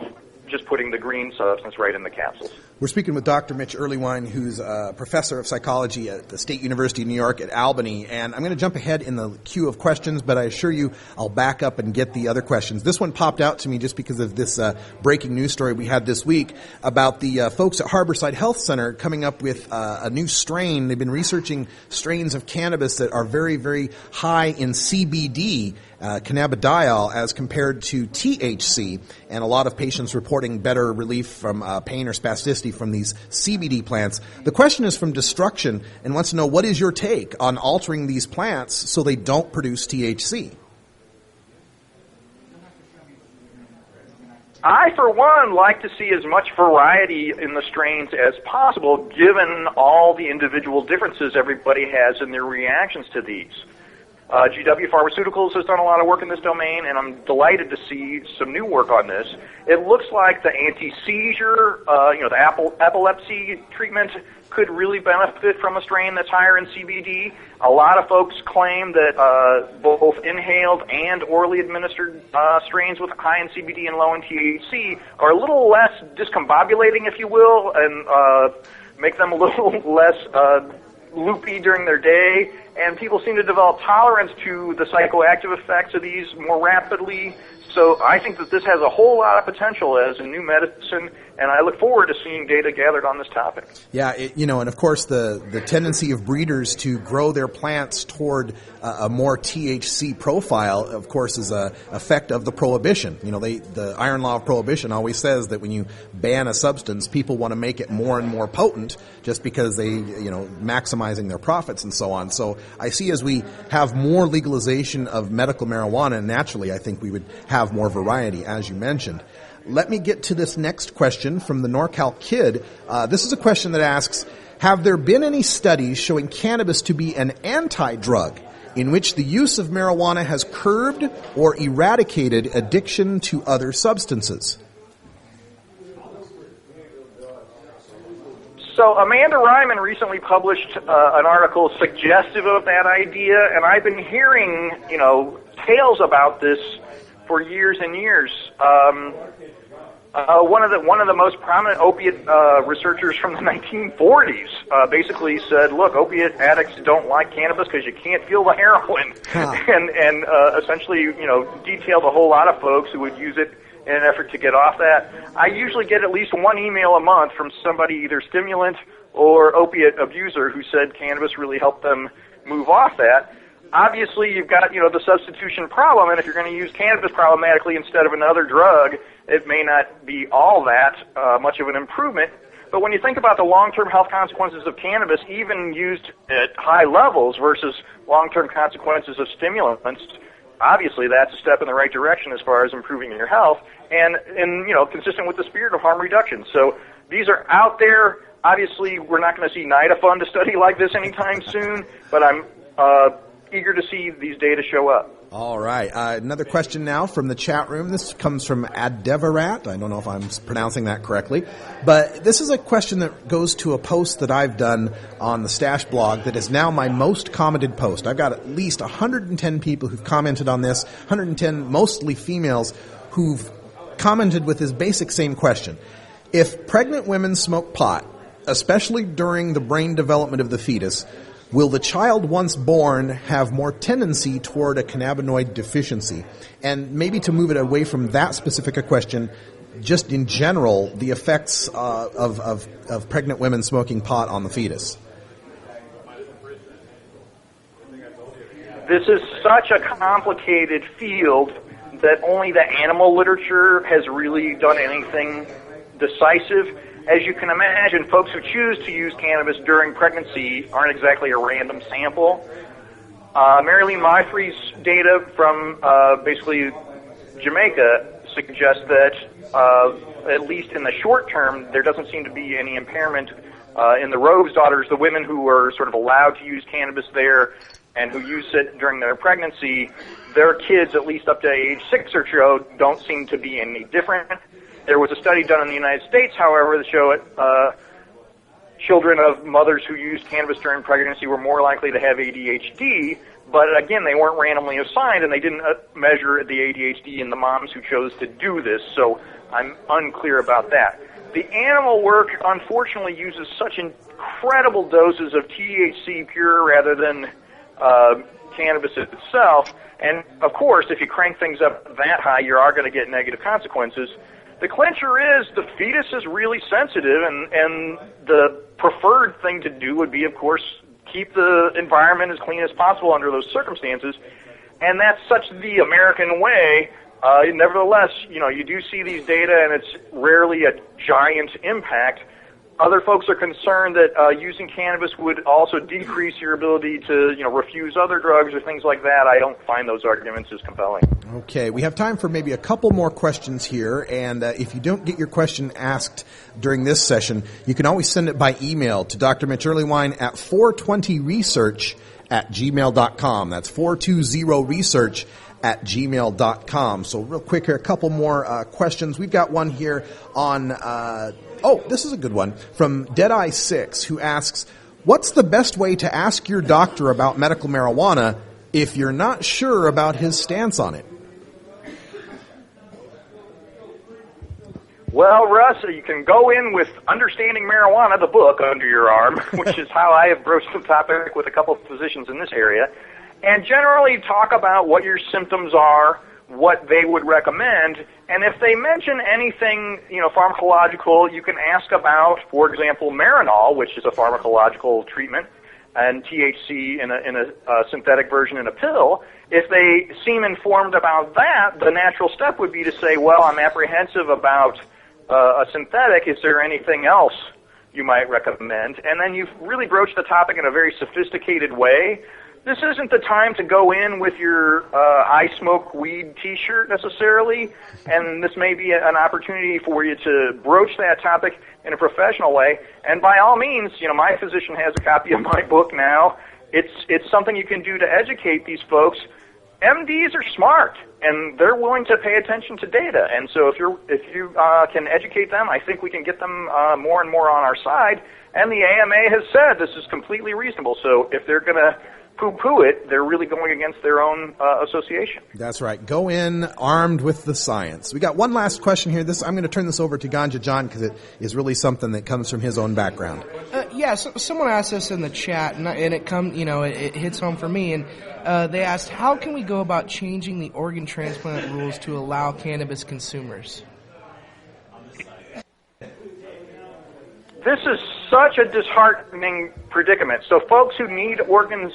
just putting the green substance right in the capsules. We're speaking with Dr. Mitch Earlywine, who's a professor of psychology at the State University of New York at Albany. And I'm going to jump ahead in the queue of questions, but I assure you I'll back up and get the other questions. This one popped out to me just because of this breaking news story we had this week about the folks at Harborside Health Center coming up with a new strain. They've been researching strains of cannabis that are very, very high in CBD, cannabidiol, as compared to THC, and a lot of patients reporting better relief from pain or spasticity from these CBD plants. The question is from Destruction and wants to know, what is your take on altering these plants so they don't produce THC? I, for one, like to see as much variety in the strains as possible, given all the individual differences everybody has in their reactions to these. GW Pharmaceuticals has done a lot of work in this domain, and I'm delighted to see some new work on this. It looks like the anti-seizure, the epilepsy treatment could really benefit from a strain that's higher in CBD. A lot of folks claim that both inhaled and orally administered strains with high in CBD and low in THC are a little less discombobulating, if you will, and make them a little less loopy during their day, and people seem to develop tolerance to the psychoactive effects of these more rapidly. So I think that this has a whole lot of potential as a new medicine, and I look forward to seeing data gathered on this topic. Yeah, and of course the tendency of breeders to grow their plants toward a more THC profile, of course, is a effect of the prohibition. The iron law of prohibition always says that when you ban a substance, people want to make it more and more potent just because they, maximizing their profits and so on. So I see as we have more legalization of medical marijuana, naturally I think we would have more variety, as you mentioned. Let me get to this next question from the NorCal Kid. This is a question that asks, have there been any studies showing cannabis to be an anti-drug in which the use of marijuana has curbed or eradicated addiction to other substances? So Amanda Ryman recently published an article suggestive of that idea, and I've been hearing, tales about this for years and years. One of the most prominent opiate researchers from the 1940s basically said, "Look, opiate addicts don't like cannabis because you can't feel the heroin," and essentially, detailed a whole lot of folks who would use it in an effort to get off that. I usually get at least one email a month from somebody, either stimulant or opiate abuser, who said cannabis really helped them move off that. Obviously, you've got, the substitution problem, and if you're going to use cannabis problematically instead of another drug, it may not be all that much of an improvement. But when you think about the long-term health consequences of cannabis, even used at high levels versus long-term consequences of stimulants, obviously that's a step in the right direction as far as improving your health and consistent with the spirit of harm reduction. So these are out there. Obviously, we're not going to see NIDA fund a study like this anytime soon, but I'm eager to see these data show up. All right. Another question now from the chat room. This comes from Adevarat. I don't know if I'm pronouncing that correctly. But this is a question that goes to a post that I've done on the Stash blog that is now my most commented post. I've got at least 110 people who've commented on this, 110 mostly females who've commented with this basic same question. If pregnant women smoke pot, especially during the brain development of the fetus, will the child once born have more tendency toward a cannabinoid deficiency? And maybe to move it away from that specific question, just in general, the effects of pregnant women smoking pot on the fetus. This is such a complicated field that only the animal literature has really done anything decisive. As you can imagine, folks who choose to use cannabis during pregnancy aren't exactly a random sample. Marilyn Myfree's data from basically Jamaica suggests that at least in the short term, there doesn't seem to be any impairment in the Rove's daughters, the women who were sort of allowed to use cannabis there and who use it during their pregnancy. Their kids, at least up to age 6 or so, don't seem to be any different. There was a study done in the United States, however, that showed children of mothers who used cannabis during pregnancy were more likely to have ADHD, but again, they weren't randomly assigned, and they didn't measure the ADHD in the moms who chose to do this, so I'm unclear about that. The animal work, unfortunately, uses such incredible doses of THC pure rather than cannabis itself, and of course, if you crank things up that high, you are going to get negative consequences. The clincher is the fetus is really sensitive, and the preferred thing to do would be, of course, keep the environment as clean as possible under those circumstances, and that's such the American way. Nevertheless, you do see these data, and it's rarely a giant impact. Other folks are concerned that using cannabis would also decrease your ability to, refuse other drugs or things like that. I don't find those arguments as compelling. Okay, we have time for maybe a couple more questions here, and if you don't get your question asked during this session, you can always send it by email to Dr. Mitch Earlywine at 420research 420research@gmail.com. That's 420research@gmail.com. So real quick here, a couple more questions. We've got one here on, this is a good one, from Deadeye6, who asks, what's the best way to ask your doctor about medical marijuana if you're not sure about his stance on it? Well, Russ, you can go in with Understanding Marijuana, the book, under your arm, which is how I have broached the topic with a couple of physicians in this area, and generally talk about what your symptoms are, what they would recommend, and if they mention anything, pharmacological, you can ask about, for example, Marinol, which is a pharmacological treatment, and THC in a synthetic version in a pill. If they seem informed about that, the natural step would be to say, well, I'm apprehensive about a synthetic. Is there anything else you might recommend? And then you've really broached the topic in a very sophisticated way. This isn't the time to go in with your I smoke weed t-shirt necessarily, and this may be an opportunity for you to broach that topic in a professional way. And by all means, my physician has a copy of my book now. It's something you can do to educate these folks. MDs are smart, and they're willing to pay attention to data. And so if you can educate them, I think we can get them more and more on our side. And the AMA has said this is completely reasonable. So if they're going to poo-poo it, they're really going against their own association. That's right. Go in armed with the science. We got one last question here. I'm going to turn this over to Ganja John because it is really something that comes from his own background. So someone asked us in the chat, and it hits home for me. And they asked, how can we go about changing the organ transplant rules to allow cannabis consumers? This is such a disheartening predicament. So folks who need organs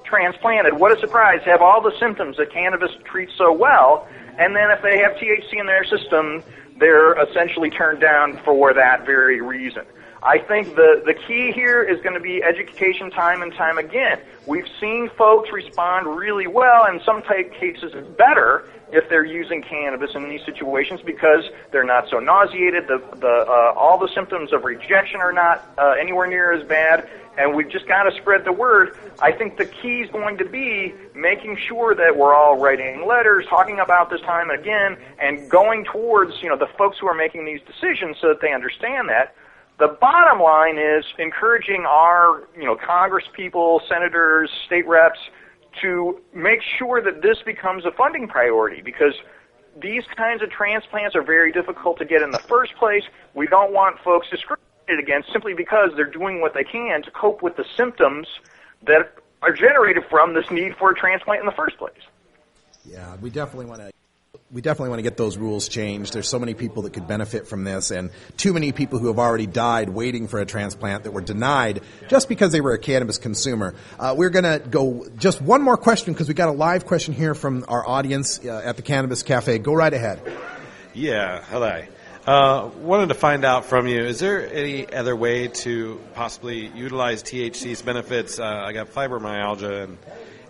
transplanted, what a surprise, have all the symptoms that cannabis treats so well, and then if they have THC in their system, they're essentially turned down for that very reason. I think the key here is going to be education time and time again. We've seen folks respond really well, in some cases better, if they're using cannabis in these situations because they're not so nauseated. All the symptoms of rejection are not anywhere near as bad, and we've just got to spread the word. I think the key is going to be making sure that we're all writing letters, talking about this time and again, and going towards the folks who are making these decisions so that they understand that. The bottom line is encouraging our, Congress people, senators, state reps to make sure that this becomes a funding priority because these kinds of transplants are very difficult to get in the first place. We don't want folks discriminated against simply because they're doing what they can to cope with the symptoms that are generated from this need for a transplant in the first place. Yeah, we definitely want to get those rules changed. There's so many people that could benefit from this, and too many people who have already died waiting for a transplant that were denied just because they were a cannabis consumer. We're going to go just one more question because we got a live question here from our audience at the Cannabis Cafe. Go right ahead. Yeah, hello. Wanted to find out from you, is there any other way to possibly utilize THC's benefits? I got fibromyalgia,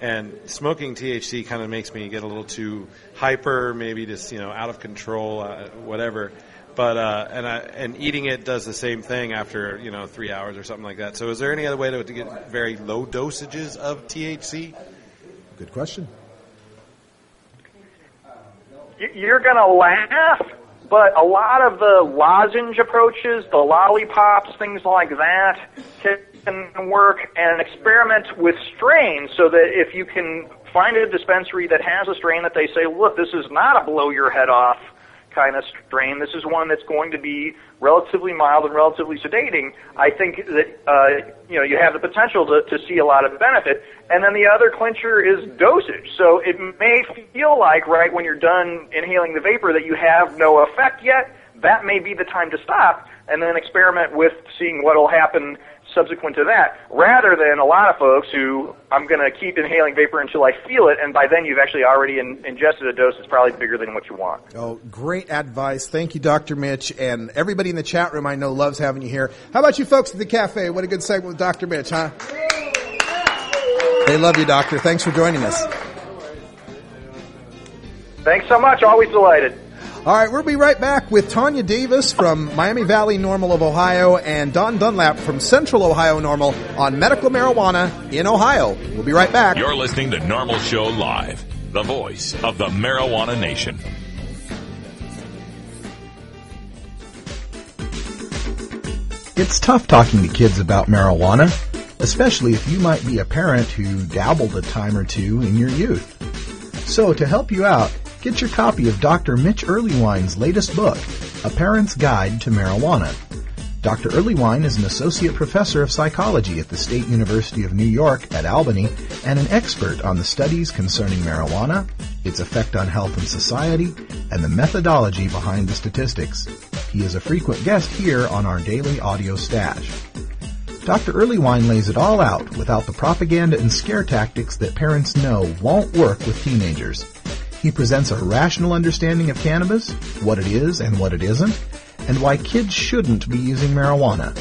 and smoking THC kind of makes me get a little too hyper, maybe just out of control, whatever. But and eating it does the same thing after 3 hours or something like that. So is there any other way to get very low dosages of THC? Good question. You're going to laugh, but a lot of the lozenge approaches, the lollipops, things like that, can work, and experiment with strains so that if you can find a dispensary that has a strain that they say, look, this is not a blow your head off kind of strain, this is one that's going to be relatively mild and relatively sedating, I think that you have the potential to see a lot of benefit. And then the other clincher is dosage. So it may feel like right when you're done inhaling the vapor that you have no effect yet. That may be the time to stop and then experiment with seeing what will happen subsequent to that, rather than a lot of folks who, I'm going to keep inhaling vapor until I feel it, and by then you've actually already ingested a dose that's probably bigger than what you want. Oh, great advice. Thank you, Dr. Mitch, and everybody in the chat room I know loves having you here. How about you folks at the cafe? What a good segment with Dr. Mitch, huh? They love you, Doctor. Thanks for joining us. Thanks so much. Always delighted. All right, we'll be right back with Tanya Davis from Miami Valley NORML of Ohio and Don Dunlap from Central Ohio NORML on medical marijuana in Ohio. We'll be right back. You're listening to NORML Show Live, the voice of the marijuana nation. It's tough talking to kids about marijuana, especially if you might be a parent who dabbled a time or two in your youth. So to help you out, get your copy of Dr. Mitch Earlywine's latest book, A Parent's Guide to Marijuana. Dr. Earlywine is an associate professor of psychology at the State University of New York at Albany and an expert on the studies concerning marijuana, its effect on health and society, and the methodology behind the statistics. He is a frequent guest here on our daily audio stash. Dr. Earlywine lays it all out without the propaganda and scare tactics that parents know won't work with teenagers. He presents a rational understanding of cannabis, what it is and what it isn't, and why kids shouldn't be using marijuana.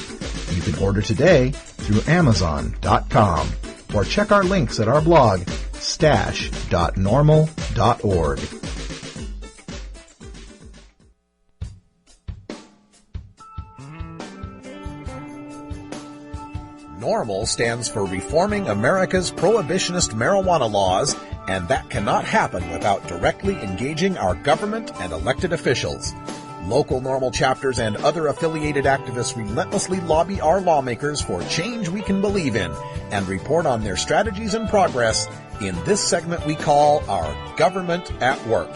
You can order today through Amazon.com or check our links at our blog, stash.normal.org. NORML stands for Reforming America's Prohibitionist Marijuana Laws, and that cannot happen without directly engaging our government and elected officials. Local NORML chapters and other affiliated activists relentlessly lobby our lawmakers for change we can believe in and report on their strategies and progress in this segment we call our Government at Work.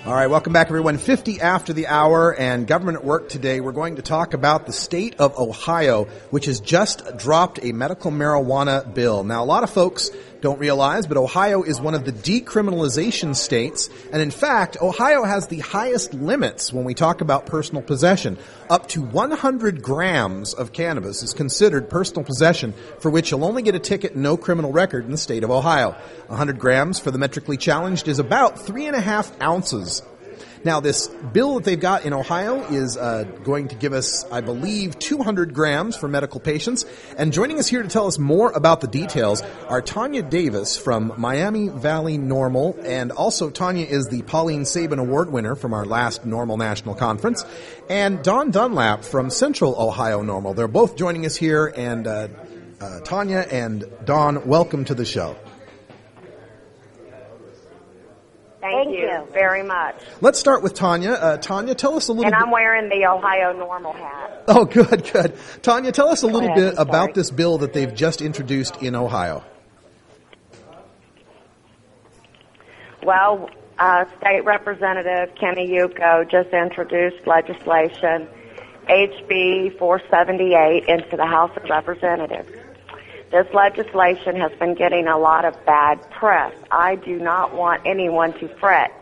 All right, welcome back, everyone. 50 after the hour and Government at Work today. We're going to talk about the state of Ohio, which has just dropped a medical marijuana bill. Now, a lot of folks don't realize, but Ohio is one of the decriminalization states. And in fact, Ohio has the highest limits when we talk about personal possession. Up to 100 grams of cannabis is considered personal possession, for which you'll only get a ticket and no criminal record in the state of Ohio. 100 grams for the metrically challenged is about 3.5 ounces. Now, this bill that they've got in Ohio is going to give us, I believe, 200 grams for medical patients. And joining us here to tell us more about the details are Tanya Davis from Miami Valley NORML, and also Tanya is the Pauline Sabin Award winner from our last NORML National Conference, and Don Dunlap from Central Ohio NORML. They're both joining us here, and Tanya and Don, welcome to the show. Thank you very much. Let's start with Tanya. Tanya, tell us a little bit. And I'm wearing the Ohio NORML hat. Oh, good, good. Tanya, tell us a little bit about this bill that they've just introduced in Ohio. Well, State Representative Kenny Yuko just introduced legislation, HB 478, into the House of Representatives. This legislation has been getting a lot of bad press. I do not want anyone to fret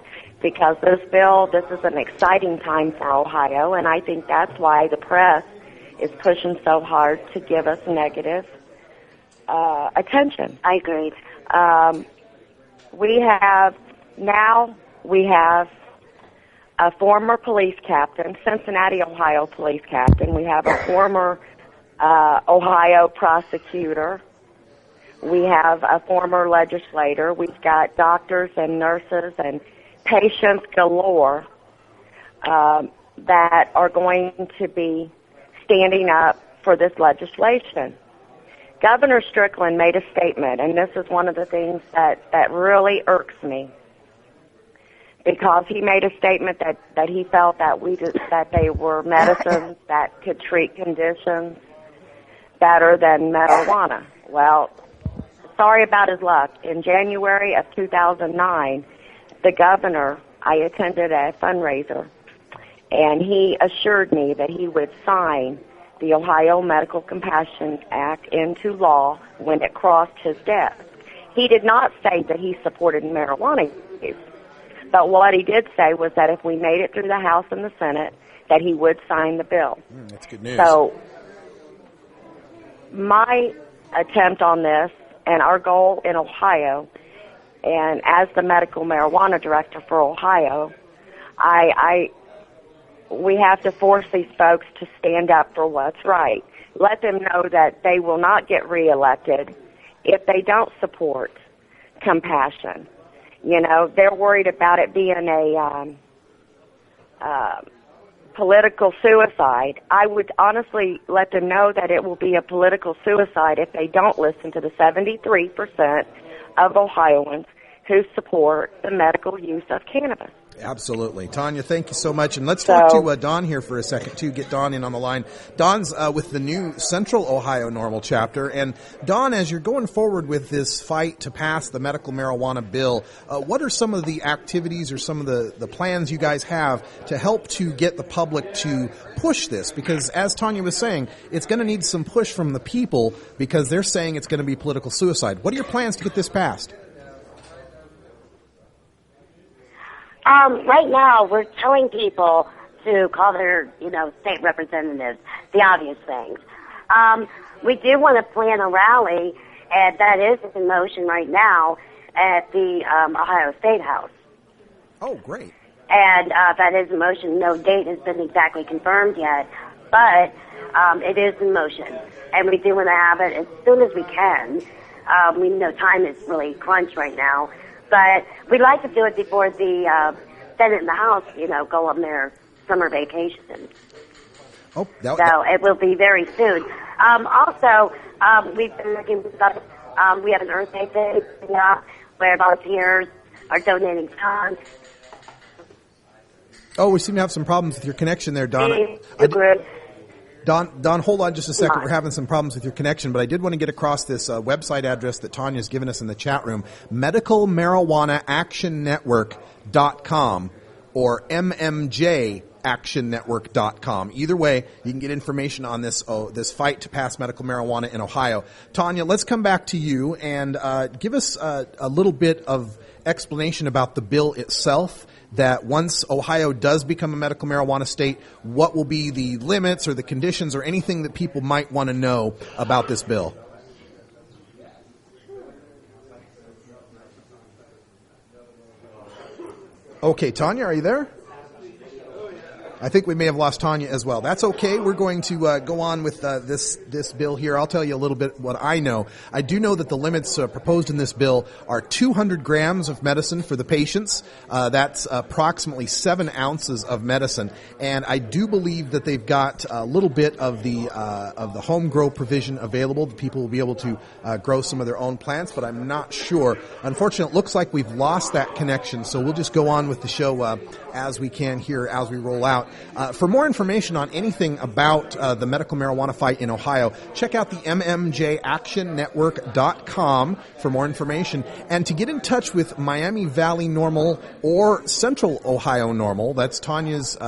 because this is an exciting time for Ohio, and I think that's why the press is pushing so hard to give us negative attention. I agree. We have a former police captain, Cincinnati, Ohio police captain. We have a former Ohio prosecutor. We have a former legislator. We've got doctors and nurses and patients galore that are going to be standing up for this legislation. Governor Strickland made a statement, and this is one of the things that really irks me, because he made a statement that he felt that they were medicines that could treat conditions better than marijuana. Well, sorry about his luck. In January of 2009, the governor, I attended a fundraiser, and he assured me that he would sign the Ohio Medical Compassion Act into law when it crossed his desk. He did not say that he supported marijuana use, but what he did say was that if we made it through the House and the Senate, that he would sign the bill. That's good news. So my attempt on this and our goal in Ohio, and as the medical marijuana director for Ohio, we have to force these folks to stand up for what's right. Let them know that they will not get reelected if they don't support compassion. You know, they're worried about it being political suicide, I would honestly let them know that it will be a political suicide if they don't listen to the 73% of Ohioans who support the medical use of cannabis. Absolutely. Tanya, thank you so much. And let's talk to Don here for a second, too. Get Don in on the line. Don's with the new Central Ohio NORML chapter. And Don, as you're going forward with this fight to pass the medical marijuana bill, what are some of the activities or some of the plans you guys have to help to get the public to push this? Because as Tanya was saying, it's going to need some push from the people because they're saying it's going to be political suicide. What are your plans to get this passed? Right now, we're telling people to call their, state representatives, the obvious things. We do want to plan a rally, and that is in motion right now at the Ohio State House. Oh, great. And that is in motion. No date has been exactly confirmed yet, but it is in motion. And we do want to have it as soon as we can. We know time is really crunch right now. But we'd like to do it before the Senate and the House, go on their summer vacation. Oh, so it will be very soon. Also, we've been looking at we have an Earth Day thing where volunteers are donating time. Oh, we seem to have some problems with your connection there, Don. Don, hold on just a second. We're having some problems with your connection, but I did want to get across this website address that Tanya's given us in the chat room, medicalmarijuanaactionnetwork.com or mmjactionnetwork.com. Either way, you can get information on this this fight to pass medical marijuana in Ohio. Tanya, let's come back to you and give us a little bit of explanation about the bill itself, that once Ohio does become a medical marijuana state, what will be the limits or the conditions or anything that people might want to know about this bill? Okay, Tanya, are you there? I think we may have lost Tanya as well. That's okay. We're going to go on with this bill here. I'll tell you a little bit what I know. I do know that the limits proposed in this bill are 200 grams of medicine for the patients. That's approximately 7 ounces of medicine. And I do believe that they've got a little bit of the home grow provision available. The people will be able to grow some of their own plants, but I'm not sure. Unfortunately, it looks like we've lost that connection, so we'll just go on with the show as we can here as we roll out. For more information on anything about the medical marijuana fight in Ohio, check out the mmjactionnetwork.com for more information. And to get in touch with Miami Valley NORML or Central Ohio NORML, that's Tanya's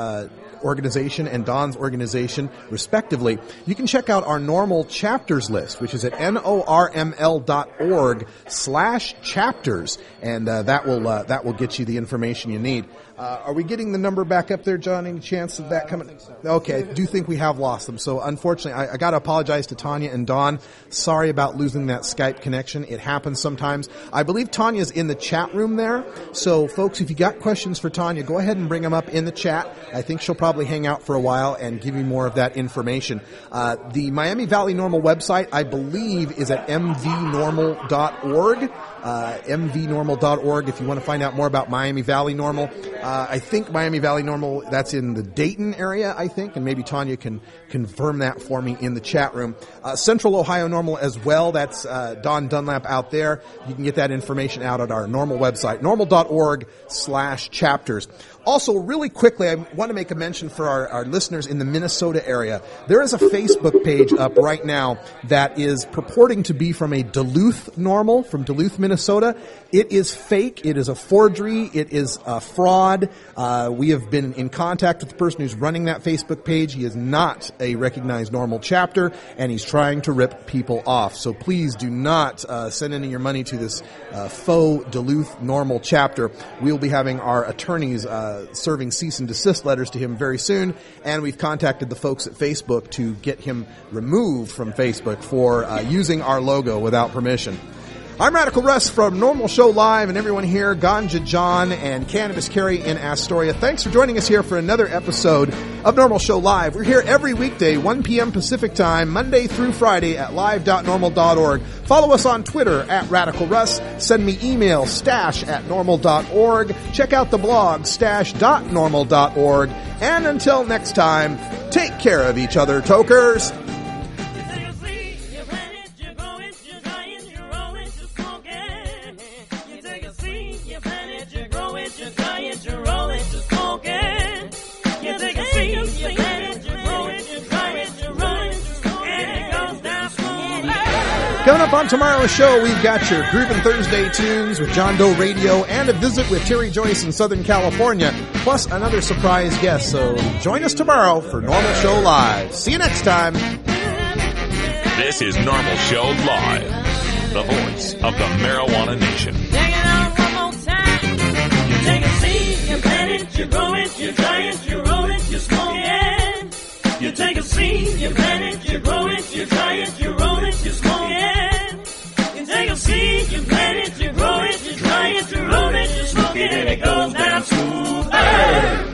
organization and Don's organization, respectively, you can check out our NORML chapters list, which is at norml.org/chapters, and that will get you the information you need. Are we getting the number back up there, John? Any chance of that coming? Okay, I do think we have lost them. So unfortunately, I got to apologize to Tanya and Don. Sorry about losing that Skype connection. It happens sometimes. I believe Tanya's in the chat room there. So folks, if you got questions for Tanya, go ahead and bring them up in the chat. I think she'll probably hang out for a while and give you more of that information. The Miami Valley NORML website, I believe, is at mvnormal.org. mvnormal.org if you want to find out more about Miami Valley NORML. I think Miami Valley NORML, that's in the Dayton area, I think, and maybe Tanya can confirm that for me in the chat room. Central Ohio NORML as well, that's Don Dunlap out there. You can get that information out at our NORML website, norml.org/chapters. Also, really quickly, I want to make a mention for our listeners in the Minnesota area. There is a Facebook page up right now that is purporting to be from a Duluth NORML, from Duluth, Minnesota. It is fake. It is a forgery. It is a fraud. We have been in contact with the person who's running that Facebook page. He is not a recognized NORML chapter, and he's trying to rip people off. So please do not send any of your money to this faux Duluth NORML chapter. We will be having our attorneys serving cease and desist letters to him very soon, and we've contacted the folks at Facebook to get him removed from Facebook for using our logo without permission. I'm Radical Russ from Normal Show Live, and everyone here, Ganja John and Cannabis Carrie in Astoria. Thanks for joining us here for another episode of Normal Show Live. We're here every weekday, 1 p.m. Pacific Time, Monday through Friday at live.normal.org. Follow us on Twitter at Radical Russ. Send me email, stash@normal.org. Check out the blog, stash.normal.org. And until next time, take care of each other, tokers. Coming up on tomorrow's show, we've got your Groovin' Thursday tunes with John Doe Radio and a visit with Terry Joyce in Southern California, plus another surprise guest. So join us tomorrow for Normal Show Live. See you next time. This is Normal Show Live, the voice of the Marijuana Nation. Take it out one more time. You take a seed, you plant it, you grow it, you dry it, you roll it, you smoke it. You take a seed, you plant it, you grow it, you dry it, you roll it, you smoke it. You take a seed, you plant it, you grow it, you dry it, you roll it, you smoke it, and it goes down smooth. Hey!